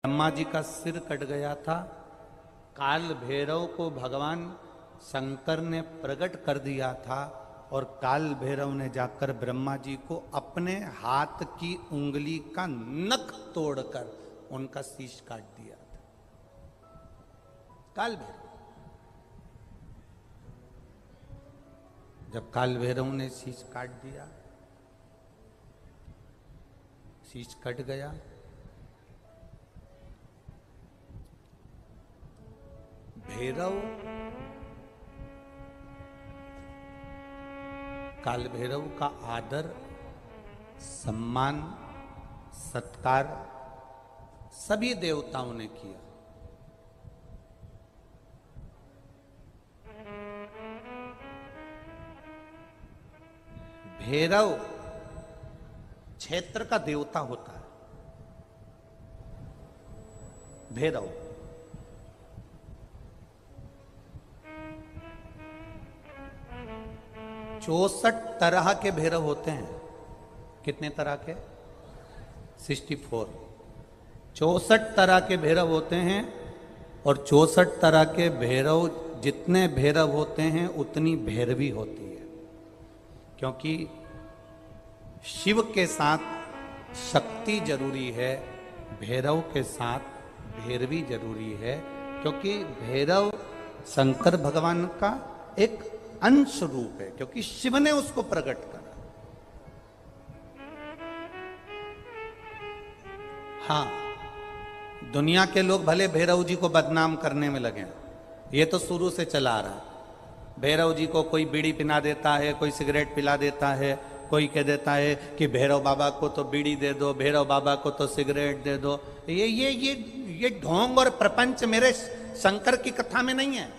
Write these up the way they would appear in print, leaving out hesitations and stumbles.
ब्रह्मा जी का सिर कट गया था। काल भैरव को भगवान शंकर ने प्रकट कर दिया था और काल भैरव ने जाकर ब्रह्मा जी को अपने हाथ की उंगली का नख तोड़कर उनका शीश काट दिया था। काल भैरव, जब काल भैरव ने शीश काट दिया, शीश कट गया, भैरव काल भैरव का आदर, सम्मान, सत्कार सभी देवताओं ने किया। भैरव क्षेत्र का देवता होता है। भैरव 64 तरह के भैरव होते हैं। कितने तरह के? 64। 64 तरह के भैरव होते हैं और 64 तरह के भैरव, जितने भैरव होते हैं उतनी भैरवी होती है। क्योंकि शिव के साथ शक्ति जरूरी है, भैरव के साथ भैरवी जरूरी है। क्योंकि भैरव शंकर भगवान का एक अंश रूप है, क्योंकि शिव ने उसको प्रकट करा। हाँ, दुनिया के लोग भले भैरव जी को बदनाम करने में लगे, ये तो शुरू से चला आ रहा है। भैरव जी को कोई बीड़ी पिला देता है, कोई सिगरेट पिला देता है, कोई कह देता है कि भैरव बाबा को तो बीड़ी दे दो, भैरव बाबा को तो सिगरेट दे दो। ये ढोंग और प्रपंच मेरे शंकर की कथा में नहीं है।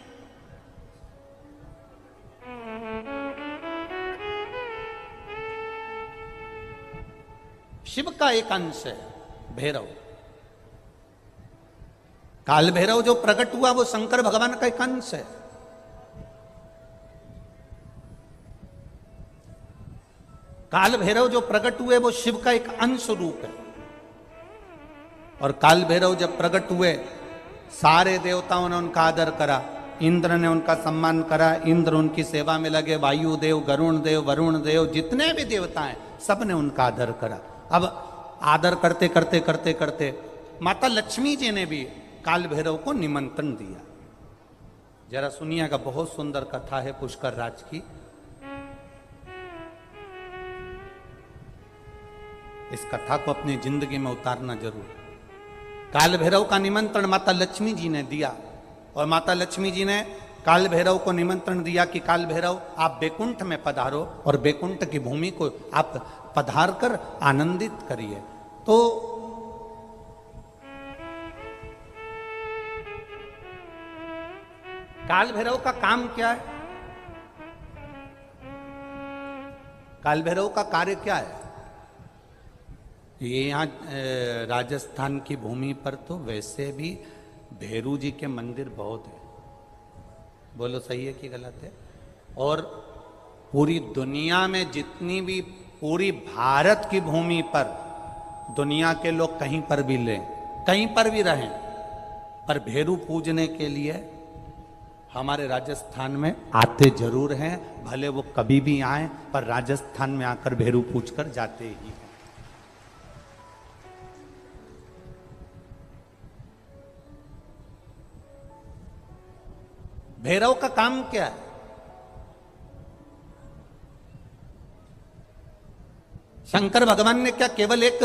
शिव का एक अंश है भैरव। काल भैरव जो प्रकट हुआ वो शंकर भगवान का एक अंश है। काल भैरव जो प्रकट हुए वो शिव का एक अंश रूप है। और काल भैरव जब प्रकट हुए, सारे देवताओं ने उनका आदर करा, इंद्र ने उनका सम्मान करा, इंद्र उनकी सेवा में लगे, वायु देव, गरुण देव, वरुण देव, जितने भी देवता हैं सब ने उनका आदर करा। अब आदर करते करते करते करते माता लक्ष्मी जी ने भी काल भैरव को निमंत्रण दिया। जरा सुनिएगा, बहुत सुंदर कथा है पुष्कर राज की। इस कथा को अपनी जिंदगी में उतारना जरूर। काल भैरव का निमंत्रण माता लक्ष्मी जी ने दिया और माता लक्ष्मी जी ने काल भैरव को निमंत्रण दिया कि काल भैरव आप बैकुंठ में पधारो और बैकुंठ की भूमि को आप पधार कर आनंदित करिए। तो काल भैरव का काम क्या है? काल भैरव का कार्य क्या है? ये यहाँ राजस्थान की भूमि पर तो वैसे भी भैरू जी के मंदिर बहुत है। बोलो सही है कि गलत है? और पूरी दुनिया में जितनी भी, पूरी भारत की भूमि पर दुनिया के लोग कहीं पर भी लें, कहीं पर भी रहें, पर भैरू पूजने के लिए हमारे राजस्थान में आते जरूर हैं। भले वो कभी भी आए, पर राजस्थान में आकर भैरू पूज कर जाते ही हैं। भैरव का काम क्या है? शंकर भगवान ने क्या केवल एक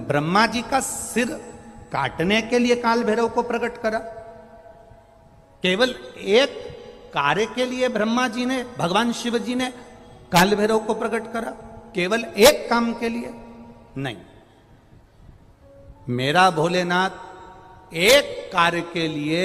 ब्रह्मा जी का सिर काटने के लिए काल भैरव को प्रकट करा? केवल एक कार्य के लिए ब्रह्मा जी ने, भगवान शिव जी ने काल भैरव को प्रकट करा? केवल एक काम के लिए? नहीं। मेरा भोलेनाथ एक कार्य के लिए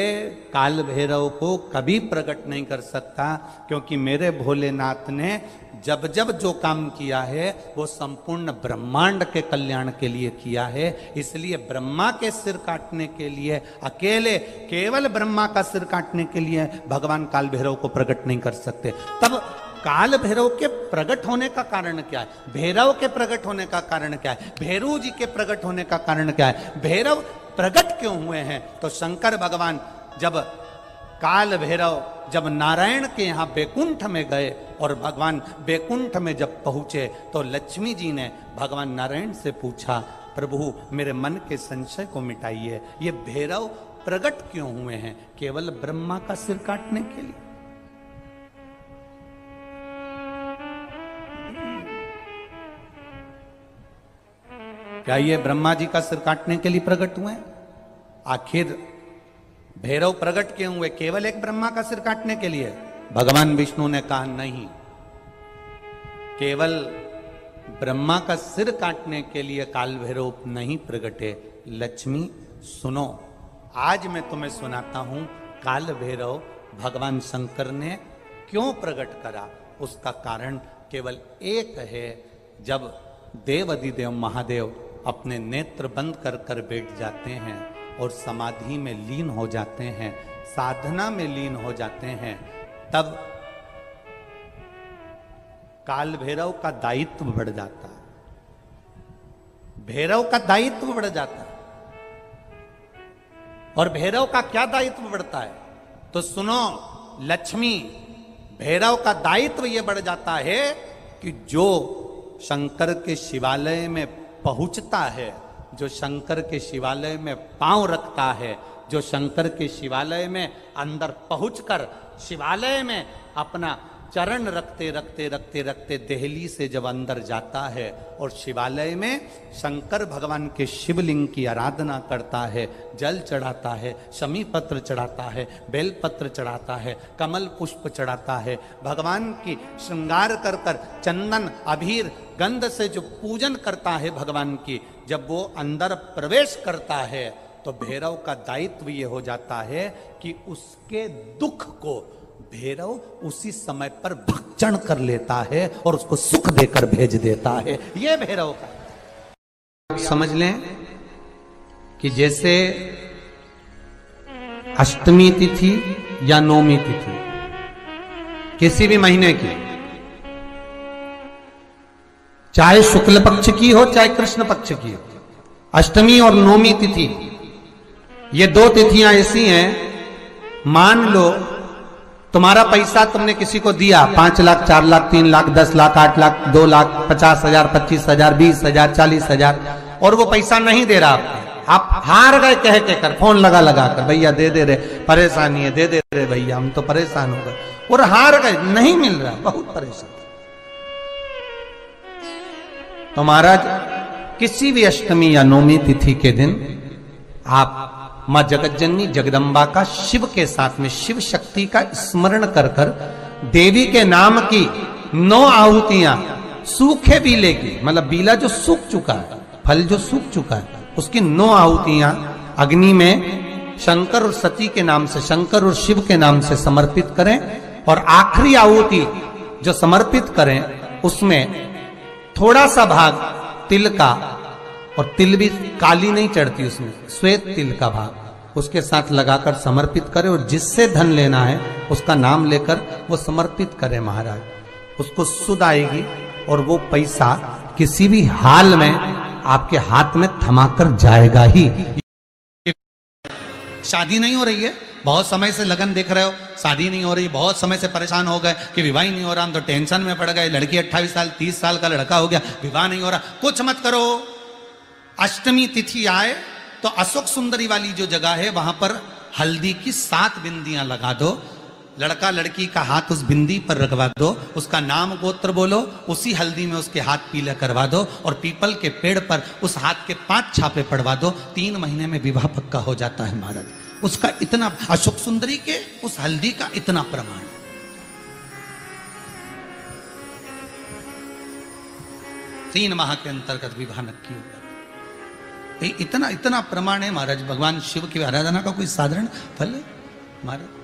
काल भैरव को कभी प्रकट नहीं कर सकता, क्योंकि मेरे भोलेनाथ ने जब जब जो काम किया है वो संपूर्ण ब्रह्मांड के कल्याण के लिए किया है। इसलिए ब्रह्मा के सिर काटने के लिए, अकेले केवल ब्रह्मा का सिर काटने के लिए भगवान काल भैरव को प्रकट नहीं कर सकते। तब काल भैरव के प्रकट होने का कारण क्या है? भैरव के प्रकट होने का कारण क्या है? भैरू जी के प्रकट होने का कारण क्या है? भैरव प्रकट क्यों हुए हैं? तो शंकर भगवान जब काल भैरव जब नारायण के यहाँ बैकुंठ में गए और भगवान बैकुंठ में जब पहुंचे तो लक्ष्मी जी ने भगवान नारायण से पूछा, प्रभु मेरे मन के संशय को मिटाइए, ये भैरव प्रकट क्यों हुए हैं? केवल ब्रह्मा का सिर काटने के लिए? क्या ये ब्रह्मा जी का सिर काटने के लिए प्रकट हुए? आखिर भैरव प्रकट क्यों हुए? केवल एक ब्रह्मा का सिर काटने के लिए? भगवान विष्णु ने कहा नहीं, केवल ब्रह्मा का सिर काटने के लिए काल भैरव नहीं प्रकटे। लक्ष्मी सुनो, आज मैं तुम्हें सुनाता हूं काल भैरव भगवान शंकर ने क्यों प्रकट करा। उसका कारण केवल एक है। जब देवाधिदेव महादेव अपने नेत्र बंद कर कर बैठ जाते हैं और समाधि में लीन हो जाते हैं, साधना में लीन हो जाते हैं, तब काल भैरव का दायित्व बढ़ जाता है। भैरव का दायित्व बढ़ जाता है। और भैरव का क्या दायित्व बढ़ता है? तो सुनो लक्ष्मी, भैरव का दायित्व यह बढ़ जाता है कि जो शंकर के शिवालय में पहुंचता है, जो शंकर के शिवालय में पांव रखता है, जो शंकर के शिवालय में अंदर पहुंचकर शिवालय में अपना चरण रखते रखते रखते रखते देहली से जब अंदर जाता है और शिवालय में शंकर भगवान के शिवलिंग की आराधना करता है, जल चढ़ाता है, शमी पत्र चढ़ाता है, बेल पत्र चढ़ाता है, कमल पुष्प चढ़ाता है, भगवान की श्रृंगार कर कर चंदन अबीर गंध से जो पूजन करता है भगवान की, जब वो अंदर प्रवेश करता है तो भैरव का दायित्व ये हो जाता है कि उसके दुख को भैरव उसी समय पर भक्षण कर लेता है और उसको सुख देकर भेज देता है। ये भैरव का समझ लें कि जैसे अष्टमी तिथि या नौमी तिथि किसी भी महीने की, चाहे शुक्ल पक्ष की हो चाहे कृष्ण पक्ष की हो, अष्टमी और नौमी तिथि ये दो तिथियां ऐसी हैं, मान लो तुम्हारा पैसा तुमने किसी को दिया 5 लाख 4 लाख 3 लाख 10 लाख 8 लाख 2 लाख 50,000 25,000 20,000 40,000 और वो पैसा नहीं दे रहा आपको, आप हार गए कह के कर, फोन लगा लगा कर, भैया दे दे रे, परेशानी है, दे दे रे भैया, हम तो परेशान हो गए, और हार गए, नहीं मिल रहा, बहुत परेशान। तो महाराज किसी भी अष्टमी या नौमी तिथि के दिन आप मां जगतजननी जगदम्बा का शिव के साथ में शिव शक्ति का स्मरण कर कर देवी के नाम की 9 आहुतियां सूखे बीले की, मतलब बीला जो सूख चुका है, फल जो सूख चुका है, उसकी 9 आहुतियां अग्नि में शंकर और सती के नाम से, शंकर और शिव के नाम से समर्पित करें। और आखिरी आहुति जो समर्पित करें उसमें थोड़ा सा भाग तिल का, और तिल भी काली नहीं चढ़ती उसमें, श्वेत तिल का भाग उसके साथ लगाकर समर्पित करें और जिससे धन लेना है उसका नाम लेकर वो समर्पित करें महाराज, उसको सुध आएगी और वो पैसा किसी भी हाल में आपके हाथ में थमाकर जाएगा ही। शादी नहीं हो रही है, बहुत समय से लगन देख रहे हो, शादी नहीं हो रही, बहुत समय से परेशान हो गए कि विवाह नहीं हो रहा, हम तो टेंशन में पड़ गए, लड़की 28 साल 30 साल का लड़का हो गया, विवाह नहीं हो रहा, कुछ मत करो। अष्टमी तिथि आए तो अशोक सुंदरी वाली जो जगह है वहां पर हल्दी की 7 बिंदियां लगा दो, लड़का लड़की का हाथ उस बिंदी पर रखवा दो, उसका नाम गोत्र बोलो, उसी हल्दी में उसके हाथ पीला करवा दो और पीपल के पेड़ पर उस हाथ के 5 छापे पड़वा दो, 3 महीने में विवाह पक्का हो जाता है महाराज। उसका इतना, अशोक सुंदरी के उस हल्दी का इतना प्रमाण, 3 माह के अंतर्गत विवाह नक्की होगा। इतना इतना प्रमाण है महाराज। भगवान शिव की आराधना का कोई साधारण फल है महाराज।